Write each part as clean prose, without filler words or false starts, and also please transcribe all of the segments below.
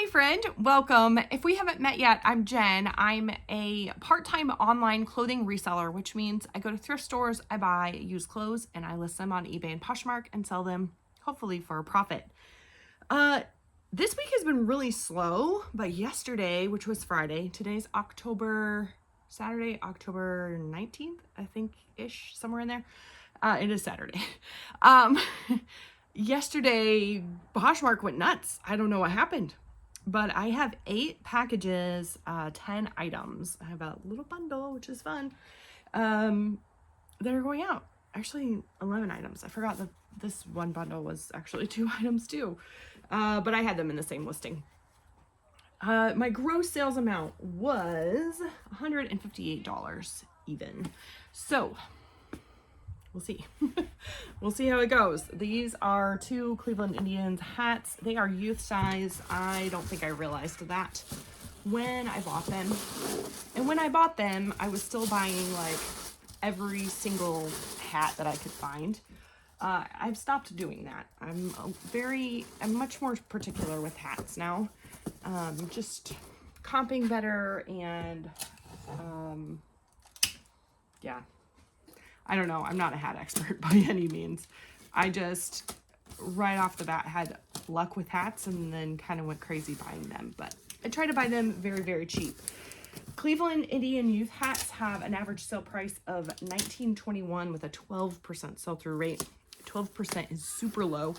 friend, welcome. If we haven't met yet, I'm Jen. I'm a part-time online clothing reseller, which means I go to thrift stores, I buy used clothes, and I list them on eBay and Poshmark and sell them, hopefully for a profit. This week has been really slow, but yesterday, which was Friday, today's Saturday, October 19th, I think-ish, somewhere in there. It is Saturday. Yesterday, Poshmark went nuts. I don't know what happened. But I have 8 packages, 10 items. I have a little bundle, which is fun, that are going out. Actually, 11 items. I forgot that this one bundle was actually 2 items too. But I had them in the same listing. My gross sales amount was $158 even. So, we'll see. We'll see how it goes. These are 2 Cleveland Indians hats. They are youth size. I don't think I realized that when I bought them. And when I bought them, I was still buying like every single hat that I could find. I've stopped doing that. I'm much more particular with hats now. Just comping better and yeah. I don't know. I'm not a hat expert by any means. I just, right off the bat, had luck with hats and then kind of went crazy buying them. But I try to buy them very, very cheap. Cleveland Indian youth hats have an average sale price of $19.21 with a 12% sell-through rate. 12% is super low.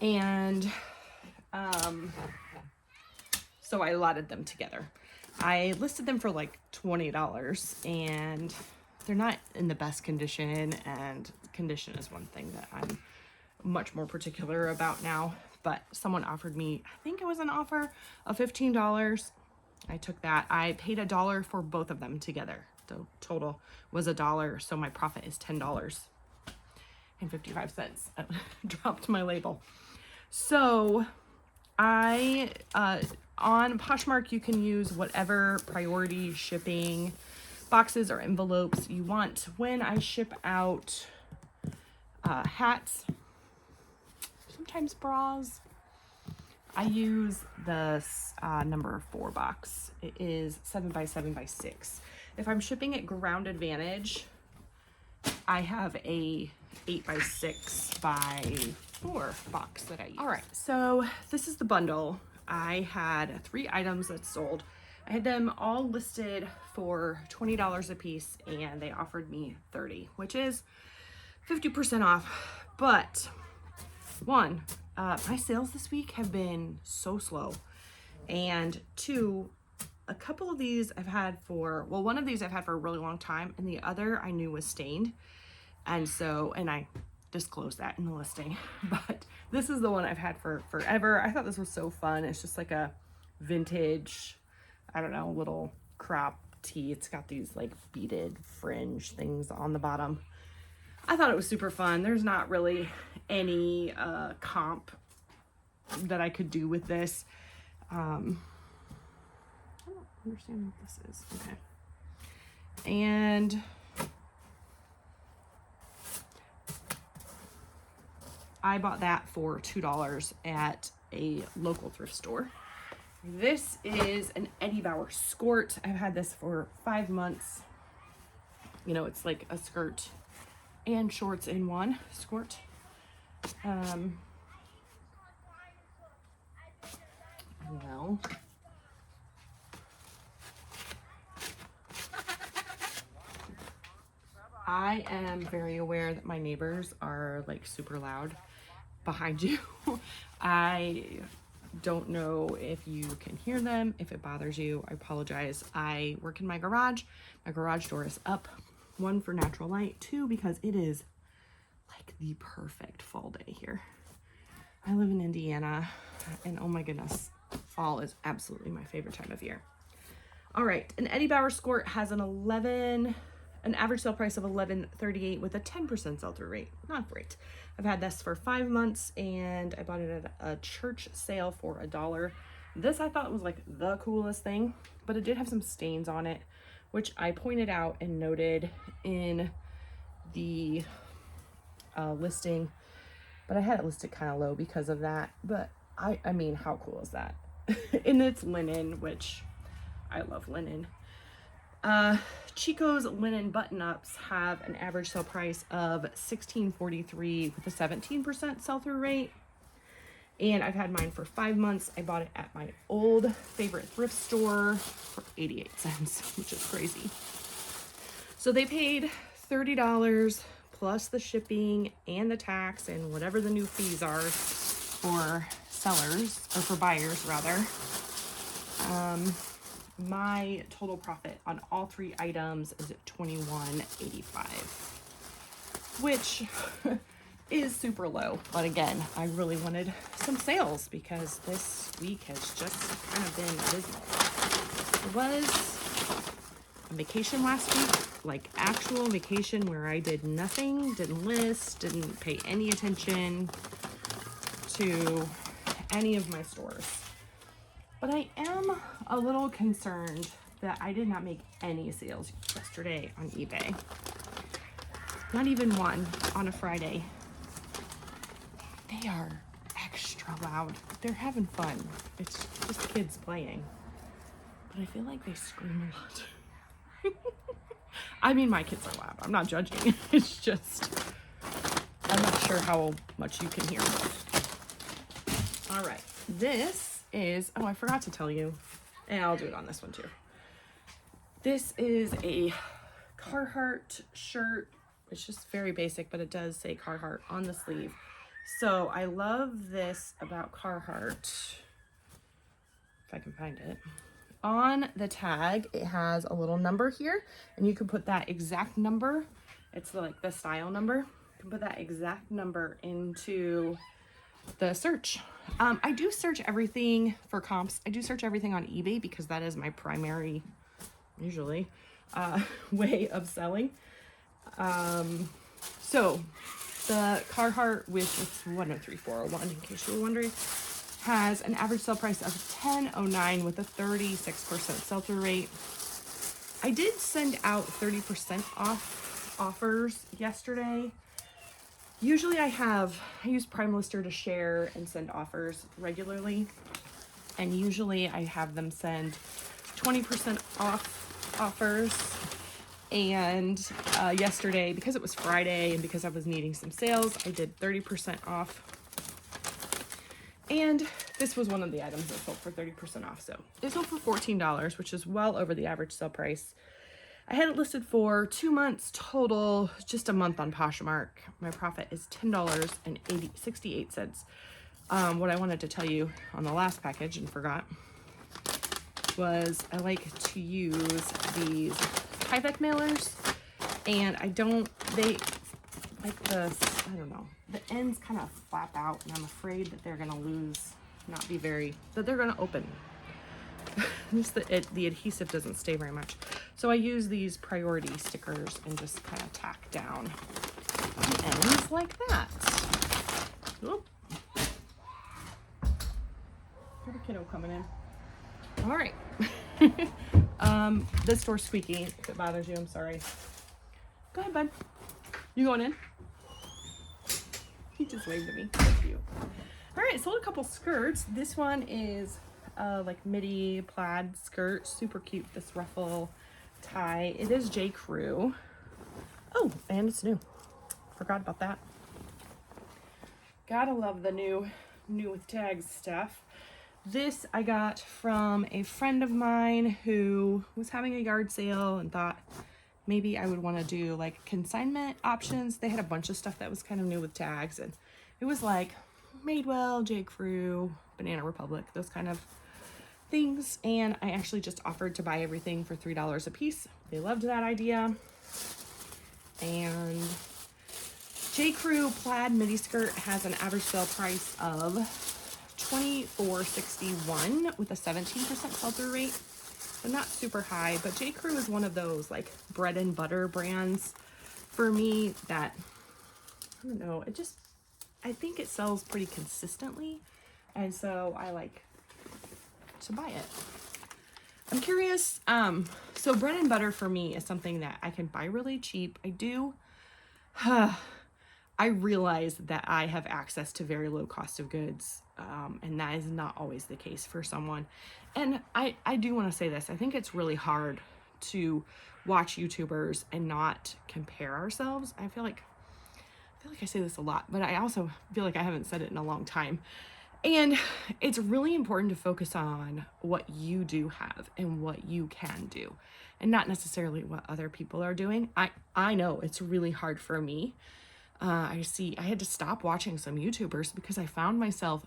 And so I allotted them together. I listed them for like $20 and they're not in the best condition, and condition is one thing that I'm much more particular about now. But someone offered me, I think it was an offer of $15. I took that. I paid $1 for both of them together. The total was $1, so my profit is $10.55. I dropped my label. So on Poshmark, you can use whatever priority shipping boxes or envelopes you want. When I ship out hats, sometimes bras, I use the number 4 box. It is 7 by 7 by 6. If I'm shipping it Ground Advantage, I have a 8 by 6 by 4 box that I use. All right, so this is the bundle. I had 3 items that sold. I had them all listed for $20 a piece, and they offered me $30, which is 50% off. But one, my sales this week have been so slow. And 2, a couple of these I've had for, well, one of these I've had for a really long time, and the other I knew was stained. And I disclosed that in the listing. But this is the one I've had for forever. I thought this was so fun. It's just like a vintage, I don't know, little crop tee. It's got these like beaded fringe things on the bottom. I thought it was super fun. There's not really any comp that I could do with this. I don't understand what this is. Okay. And I bought that for $2 at a local thrift store. This is an Eddie Bauer skirt. I've had this for 5 months. You know, it's like a skirt and shorts in one skirt. Well, I am very aware that my neighbors are like super loud behind you. I don't know if you can hear them. If it bothers you, I apologize. I work in my garage. My garage door is up. 1, for natural light. 2, because it is like the perfect fall day here. I live in Indiana, and oh my goodness, fall is absolutely my favorite time of year. All right, an Eddie Bauer skirt has an average sale price of $11.38 with a 10% sell-through rate. Not great. I've had this for 5 months, and I bought it at a church sale for $1. This I thought was like the coolest thing, but it did have some stains on it, which I pointed out and noted in the listing, but I had it listed kind of low because of that. But I mean, how cool is that? And it's linen, which I love linen. Chico's linen button-ups have an average sale price of $16.43 with a 17% sell-through rate. And I've had mine for 5 months. I bought it at my old favorite thrift store for 88 cents, which is crazy. So they paid $30 plus the shipping and the tax and whatever the new fees are for sellers, or for buyers rather. My total profit on all 3 items is at $21.85, which is super low. But again, I really wanted some sales because this week has just kind of been abysmal. It was a vacation last week, like actual vacation where I did nothing, didn't list, didn't pay any attention to any of my stores. But I am a little concerned that I did not make any sales yesterday on eBay. Not even one on a Friday. They are extra loud. They're having fun. It's just kids playing. But I feel like they scream a lot. I mean, my kids are loud. I'm not judging. It's just, I'm not sure how much you can hear. All right, this is, oh, I forgot to tell you, and I'll do it on this one too. This is a Carhartt shirt. It's just very basic, but it does say Carhartt on the sleeve. So I love this about Carhartt. If I can find it. On the tag, it has a little number here, and you can put that exact number. It's like the style number. You can put that exact number into the search. I do search everything for comps. I do search everything on eBay because that is my primary, usually, way of selling. So the Carhartt with its 103401, in case you were wondering, has an average sale price of $10.09 with a 36% sell-through rate. I did send out 30% off offers yesterday. Usually I use Prime Lister to share and send offers regularly. And usually I have them send 20% off offers. And yesterday, because it was Friday and because I was needing some sales, I did 30% off. And this was one of the items that sold for 30% off. So it sold for $14, which is well over the average sale price. I had it listed for 2 months total, just a month on Poshmark. My profit is $10.68. What I wanted to tell you on the last package and forgot was I like to use these Tyvek mailers, and they like the, I don't know, the ends kind of flap out, and I'm afraid that they're gonna that they're gonna open. Just the adhesive doesn't stay very much. So I use these priority stickers and just kind of tack down the ends like that. Oop. There's a kiddo coming in. All right. This door's squeaky. If it bothers you, I'm sorry. Go ahead, bud. You going in? He just waved at me. Thank you. All right, sold a couple skirts. This one is like midi plaid skirt, super cute. This ruffle tie. It is J. Crew. Oh, and it's new. Forgot about that. Gotta love the new with tags stuff. This I got from a friend of mine who was having a yard sale and thought maybe I would want to do like consignment options. They had a bunch of stuff that was kind of new with tags, and it was like Madewell, J. Crew, Banana Republic, those kind of things. And I actually just offered to buy everything for $3 a piece. They loved that idea. And J. Crew plaid midi skirt has an average sale price of $24.61 with a 17% sell-through rate. So not super high, but J. Crew is one of those like bread and butter brands for me that, I don't know, I think it sells pretty consistently, and so I like to buy it. I'm curious, so bread and butter for me is something that I can buy really cheap. I realize that I have access to very low cost of goods, and that is not always the case for someone. And I do want to say this. I think it's really hard to watch YouTubers and not compare ourselves. I feel like I say this a lot, but I also feel like I haven't said it in a long time. And it's really important to focus on what you do have and what you can do, and not necessarily what other people are doing. I know it's really hard for me. I had to stop watching some YouTubers because I found myself,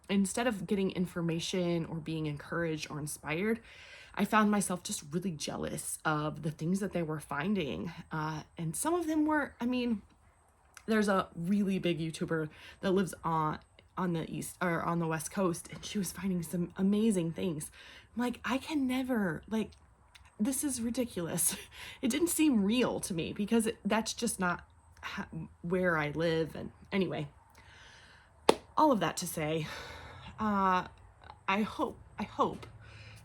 instead of getting information or being encouraged or inspired, I found myself just really jealous of the things that they were finding. And some of them were, I mean, there's a really big YouTuber that lives on the east or on the west coast, and she was finding some amazing things. I'm like, I can never, like, this is ridiculous. It didn't seem real to me because that's just not where I live. And anyway, all of that to say, I hope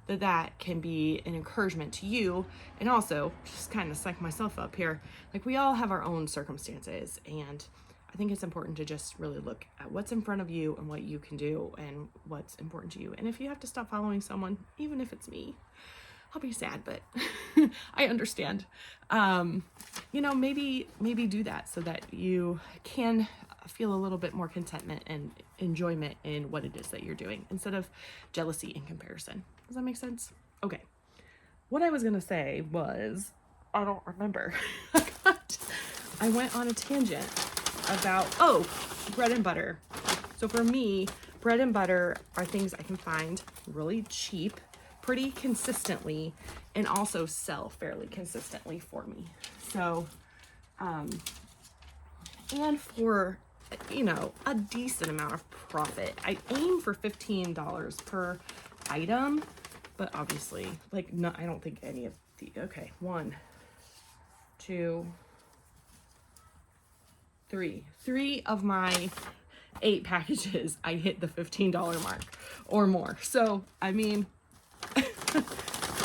that can be an encouragement to you. And also, just kind of psych myself up here, like, we all have our own circumstances, and I think it's important to just really look at what's in front of you and what you can do and what's important to you. And if you have to stop following someone, even if it's me, I'll be sad, but I understand. Maybe do that so that you can feel a little bit more contentment and enjoyment in what it is that you're doing, instead of jealousy and comparison. Does that make sense? Okay. What I was going to say was, I don't remember. I went on a tangent about, bread and butter. So for me, bread and butter are things I can find really cheap, pretty consistently, and also sell fairly consistently for me. So, and for, a decent amount of profit. I aim for $15 per item, but obviously, like, no, I don't think any of the, okay, 1, 2, 3. 3 of my 8 packages, I hit the $15 mark or more. So, I mean,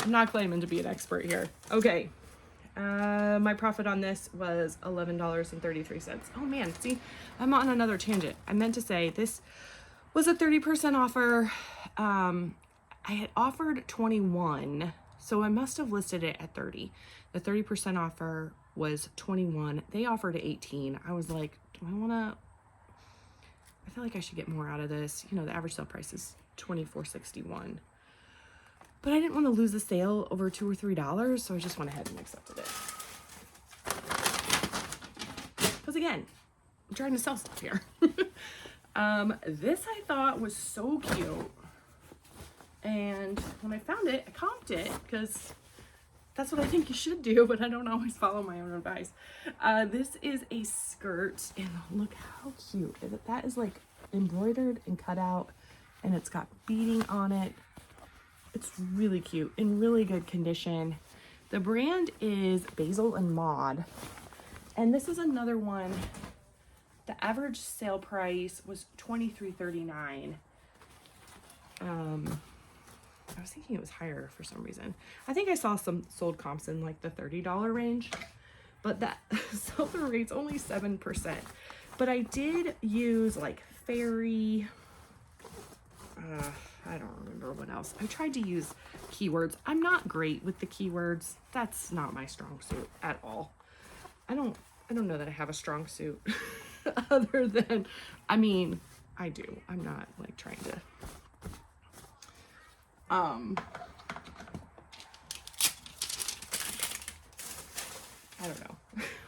I'm not claiming to be an expert here. Okay. My profit on this was $11.33. Oh man, see, I'm on another tangent. I meant to say this was a 30% offer. I had offered 21, so I must have listed it at 30. The 30% offer was 21. They offered 18. I was like, I feel like I should get more out of this. The average sale price is $24.61. But I didn't want to lose the sale over $2 or $3, so I just went ahead and accepted it. Because again, I'm trying to sell stuff here. This I thought was so cute. And when I found it, I comped it because that's what I think you should do, but I don't always follow my own advice. This is a skirt, and look how cute. That is like embroidered and cut out, and it's got beading on it. It's really cute, in really good condition. The brand is Basil and Maud, and this is another one. The average sale price was $23.39. I was thinking it was higher for some reason. I think I saw some sold comps in like the $30 range, but that sell-through rate's only 7%. But I did use like fairy, I don't remember what else. I tried to use keywords. I'm not great with the keywords. That's not my strong suit at all. I don't know that I have a strong suit other than, I mean, I do. I'm not like trying to, I don't know.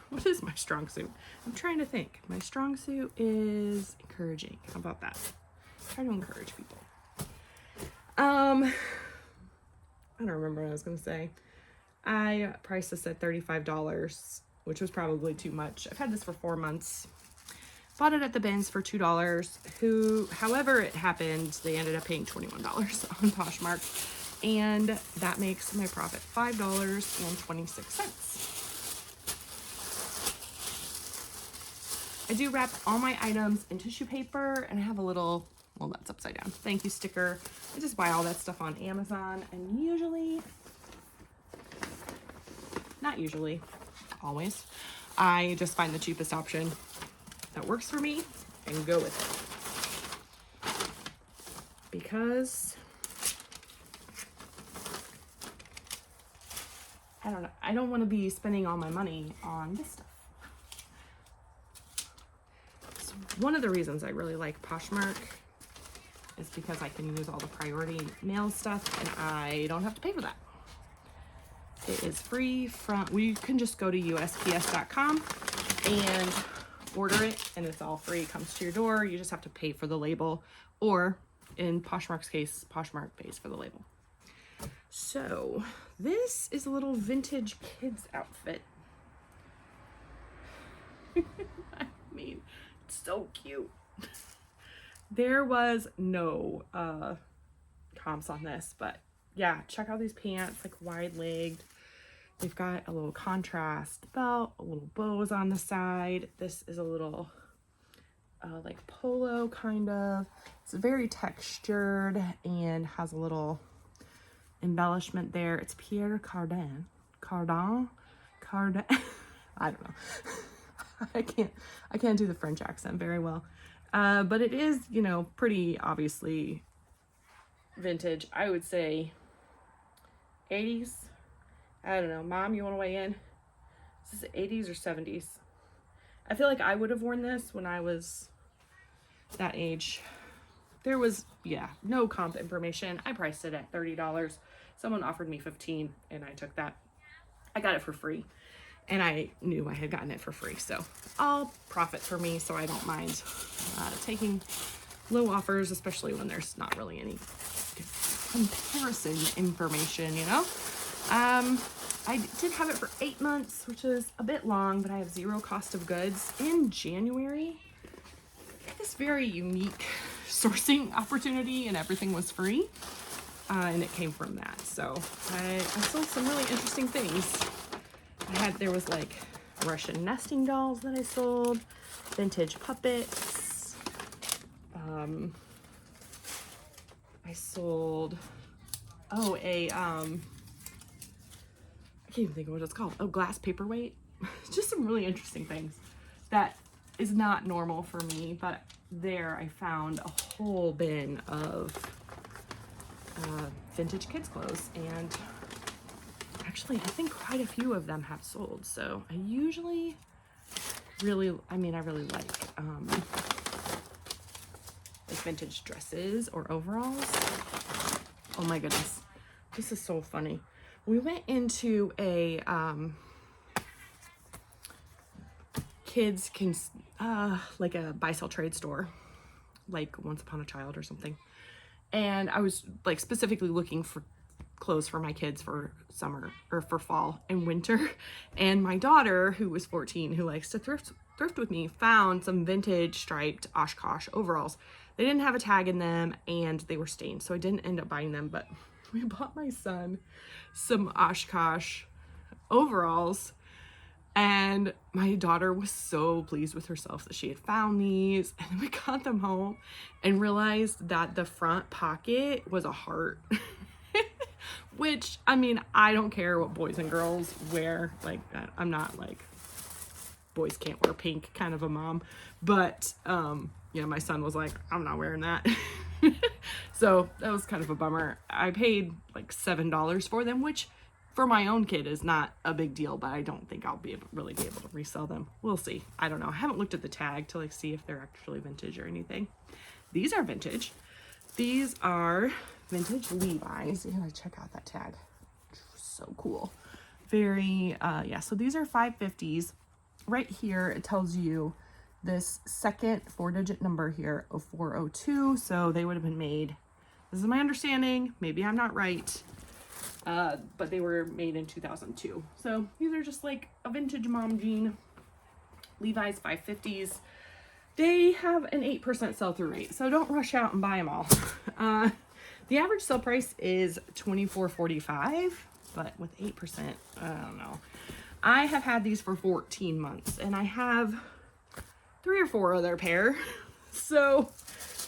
What is my strong suit? I'm trying to think. My strong suit is encouraging. How about that? Try to encourage people. I don't remember what I was going to say. I priced this at $35, which was probably too much. I've had this for 4 months. Bought it at the bins for $2. However it happened, they ended up paying $21 on Poshmark, and that makes my profit $5.26. I do wrap all my items in tissue paper, and I have a little, well, that's upside down, thank you sticker. I just buy all that stuff on Amazon, and usually, not usually, always, I just find the cheapest option. that works for me and go with it. Because I don't know, I don't want to be spending all my money on this stuff. So one of the reasons I really like Poshmark is because I can use all the priority mail stuff and I don't have to pay for that. It is free from, we can just go to USPS.com and order it and it's all free. It comes to your door. You just have to pay for the label, or in Poshmark's case, Poshmark pays for the label. So this is a little vintage kids outfit. I mean, it's so cute. There was no comps on this, but yeah, check out these pants, like wide-legged. They've got a little contrast belt, a little bows on the side. This is a little like polo kind of. It's very textured and has a little embellishment there. It's Pierre Cardin. I don't know. I can't do the French accent very well. But it is, you know, pretty obviously vintage. I would say 80s. I don't know. Mom, you want to weigh in? Is this 80s or 70s? I feel like I would have worn this when I was that age. There was, yeah, no comp information. I priced it at $30. Someone offered me $15 and I took that. I got it for free. And I knew I had gotten it for free, so all profit for me, so I don't mind taking low offers, especially when there's not really any comparison information, you know? I did have it for 8 months, which is a bit long, but I have zero cost of goods. In January, I had this very unique sourcing opportunity and everything was free, and it came from that. So I sold some really interesting things. There was like Russian nesting dolls that I sold, vintage puppets. I sold, I can't even think of what it's called. Oh, glass paperweight. Just some really interesting things that is not normal for me, but there I found a whole bin of vintage kids clothes, and actually, I think quite a few of them have sold. So I usually really like vintage dresses or overalls. Oh my goodness, this is so funny. We went into a kids can like a buy sell trade store, like Once Upon a Child or something, and I was like specifically looking for clothes for my kids for summer or for fall and winter, and my daughter, who was 14, who likes to thrift with me, found some vintage striped Oshkosh overalls. They didn't have a tag in them and they were stained, so I didn't end up buying them, but we bought my son some Oshkosh overalls, and my daughter was so pleased with herself that she had found these. And then we got them home and realized that the front pocket was a heart. Which, I mean, I don't care what boys and girls wear. Like, I'm not like boys can't wear pink kind of a mom, but yeah, my son was like, I'm not wearing that. So that was kind of a bummer. I paid like $7 for them, which for my own kid is not a big deal, but I don't think I'll really be able to resell them. We'll see. I don't know. I haven't looked at the tag to like see if they're actually vintage or anything. These are vintage. These are vintage Levi's. You gotta check out that tag. So cool. Very, yeah, so these are 550s. Right here, it tells you this second 4-digit number here of 402. So they would have been made, this is my understanding, maybe I'm not right, but they were made in 2002. So these are just like a vintage mom jean. Levi's 550s. They have an 8% sell-through rate, so don't rush out and buy them all. The average sale price is $24.45, but with 8%, I don't know. I have had these for 14 months, and I have 3 or 4 other pair. So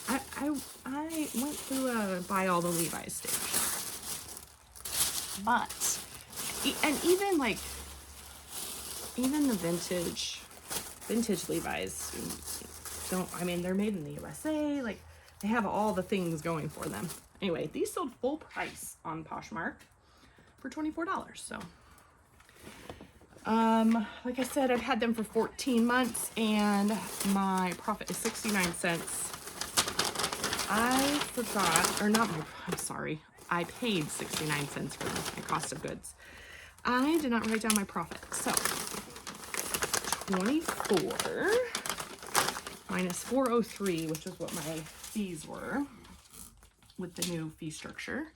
I went through buy all the Levi's stage. But, and even the vintage vintage Levi's. I mean, they're made in the USA. Like, they have all the things going for them. Anyway, these sold full price on Poshmark for $24. So, like I said, I've had them for 14 months and my profit is 69 cents. I forgot, or not, I'm sorry. I paid 69 cents for my cost of goods. I did not write down my profit. So 24 minus 403, which is what my fees were with the new fee structure.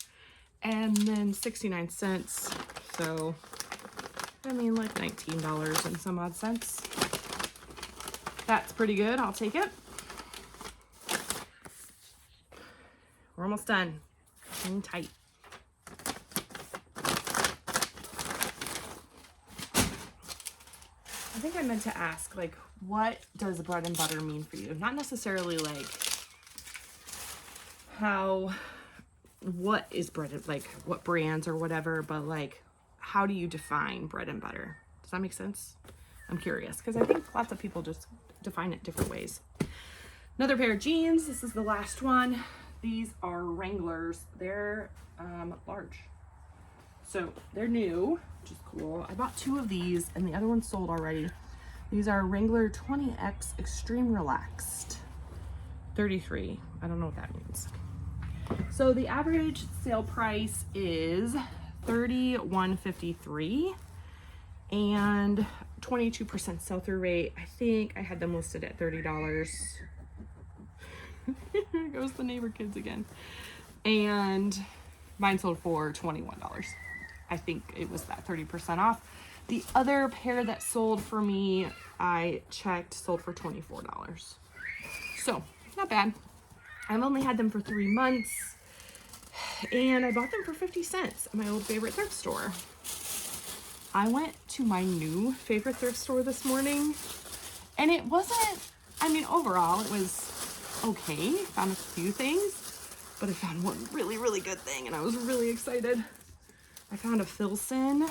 And then 69 cents. So, I mean, like $19 and some odd cents. That's pretty good. I'll take it. We're almost done. Hang tight. I think I meant to ask, like, what does bread and butter mean for you? Not necessarily like what is bread, like what brands or whatever, but like, how do you define bread and butter? Does that make sense? I'm curious because I think lots of people just define it different ways. Another pair of jeans. This is the last one. These are Wranglers. They're large. So they're new, which is cool. I bought 2 of these and the other one sold already. These are Wrangler 20X Extreme Relaxed. 33. I don't know what that means. So the average sale price is $31.53 and 22% sell-through rate. I think I had them listed at $30. Here goes the neighbor kids again. And mine sold for $21. I think it was that 30% off. The other pair that sold for me, I checked, sold for $24. So, not bad. I've only had them for 3 months. And I bought them for 50 cents at my old favorite thrift store. I went to my new favorite thrift store this morning. And it wasn't, I mean, overall, it was okay. Found a few things, but I found one really, really good thing and I was really excited. I found a Filson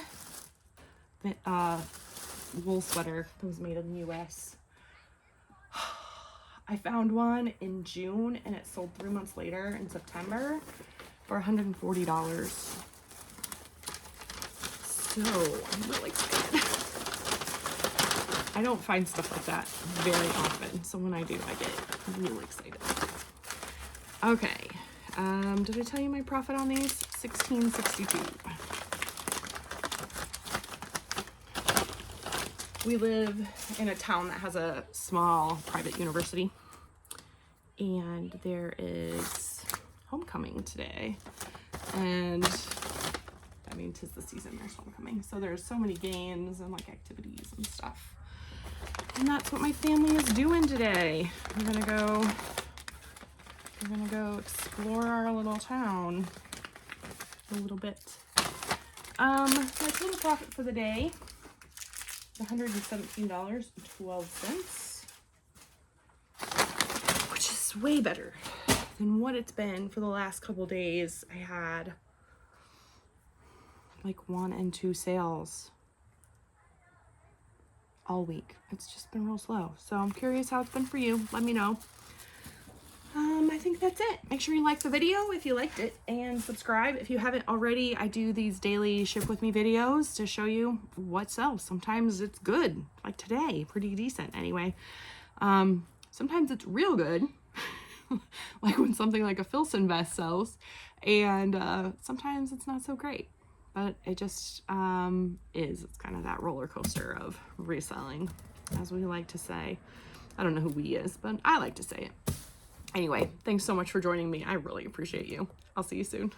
wool sweater that was made in the US. I found one in June and it sold 3 months later in September for $140. So I'm really excited. I don't find stuff like that very often, so when I do, I get really excited. Okay, did I tell you my profit on these? $16.62. We live in a town that has a small private university, and there is homecoming today, and I mean, 'tis the season, there's homecoming, so there's so many games and like activities and stuff. And that's what my family is doing today. We're gonna go explore our little town a little bit. My total profit for the day, $117.12, which is way better than what it's been for the last couple days. I had like 1 and 2 sales all week. It's just been real slow. So I'm curious how it's been for you. Let me know. I think that's it. Make sure you like the video if you liked it and subscribe if you haven't already. I do these daily ship with me videos to show you what sells. Sometimes it's good, like today, pretty decent anyway. Sometimes it's real good, like when something like a Filson vest sells, and sometimes it's not so great. But it just is. It's kind of that roller coaster of reselling, as we like to say. I don't know who we is, but I like to say it. Anyway, thanks so much for joining me. I really appreciate you. I'll see you soon.